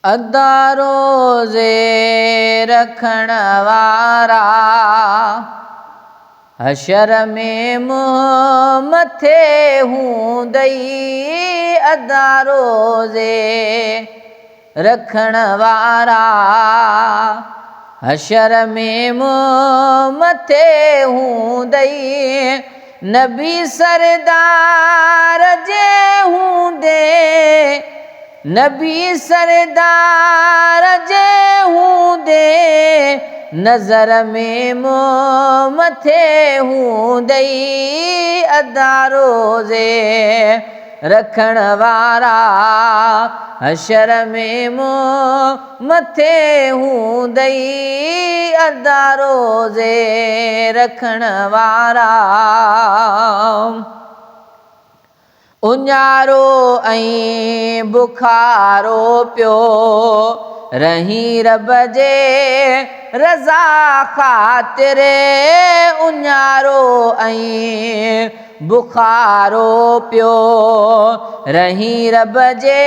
अदा रोज़े रखण वारा हशर में मुंह मथे हूंदई। अदा रोज़े रखण वारा हशर में मुंह मथे हूंदई। नबी सरदार जे हूंदे, नबी सरदार जे हूंदे, नज़र में मुंह मथे हूंदई। अदा रोज़े रखण वारा हशर में मुंह मथे हूंदई। अदा रोज़े रखण वारा उञारो ऐं बुखारो पियो रही रब जे रज़ा ख़ातिर। उञारो ऐं बुखारो पियो रही रब जे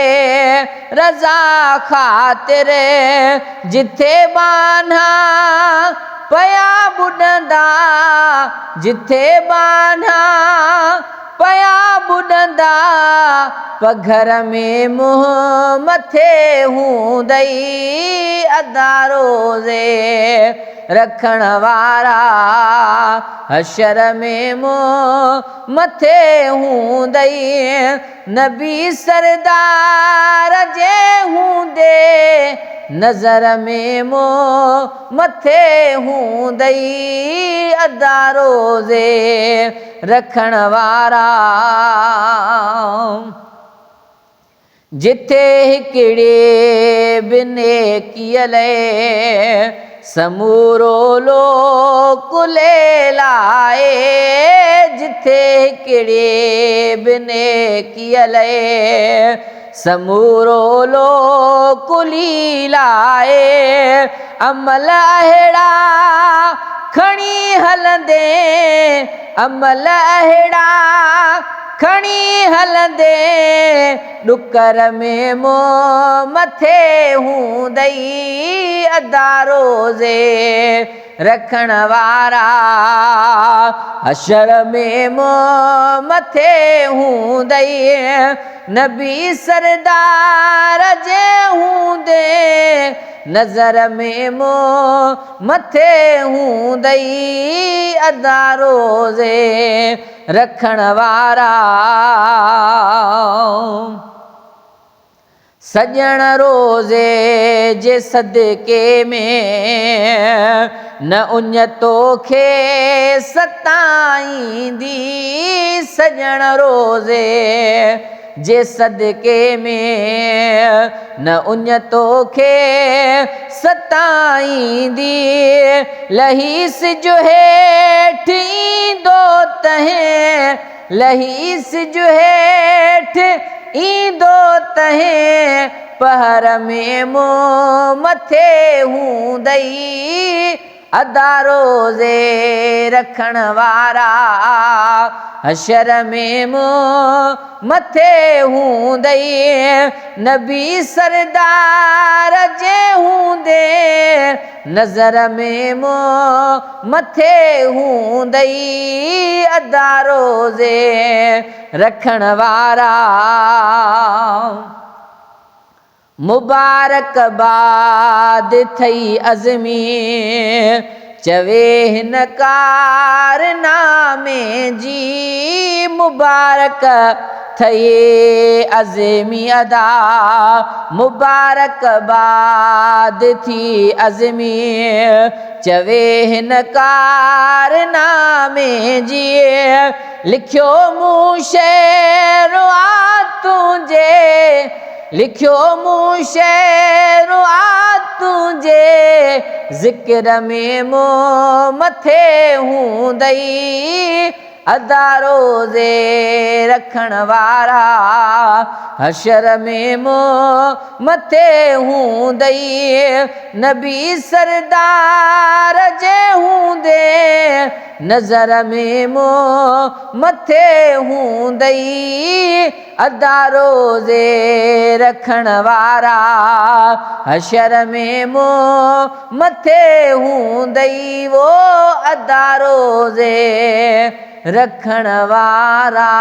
रज़ा ख़ातिर। जिथे बान्हा पया बुॾंदा, जिथे बान्हा पया बुॾंदा, पघर में मुंह मथे हूंदई। अदा रोज़े रखण वारा हशर में मुंह मथे हूंदई। नबी सरदार जे हूंदे, नज़र में मुंह मथे हूंदई। अदा रोज़े रखण वारा जिथे हिकिड़े बि नेकीअ लाइ समूरो लोक लाइ। जिथे हिकिड़े बि नेकीअ लाइ समूरो लोक लाइ। अमल अहिड़ा खणी हलंदे, अमल अहिड़ा खणी हलंदे, ॾुकर में मुंह मथे हूंदई। अदा रोज़े रखण वारा हशर में मुंह मथे हूंदई। नबी सरदार जे हूंदे, नज़र में मुंह मथे हूंदई। अदा रोज़े रखण वारा सजण रोज़े जे सदके में न उञ तोखे सताईंदी। सजण रोज़े जे सदके में न उञ तोखे सताईंदी। लही सिज हेठि ईंदो तहें, लही सिज हेठि ईंदो तहें, पहर में मुंह मथे हूंदई। अदा रोज़े रखण वारा हशर में मुंह मथे हूंदई। नबी सरदार जे हूंदे, नज़र में मुंह मथे हूंदई। अदा रोज़े रखण वारा मुबारकबाद थई अज़मी, चवे हिन कारनामे जी। मुबारक थई अज़मी अदा, मुबारकबाद थी अज़मी, चवे हिन कारनामे जी। लिखियो मूं शेरो आ तुंहिंजे, लिखियो मूं शेरो आ तुंहिंजे, ज़िक्र में मुंह मथे हूंदई। अदा रोज़े रखण वारा हशर में मुंह मथे हूंदई। नबी सरदार जे हूंदे, नज़र में मुंह मथे हूंदई। अदा रोज़े रखण वारा हशर में मुंह मथे हूंदई वो अदा रोज़े रखण वारा।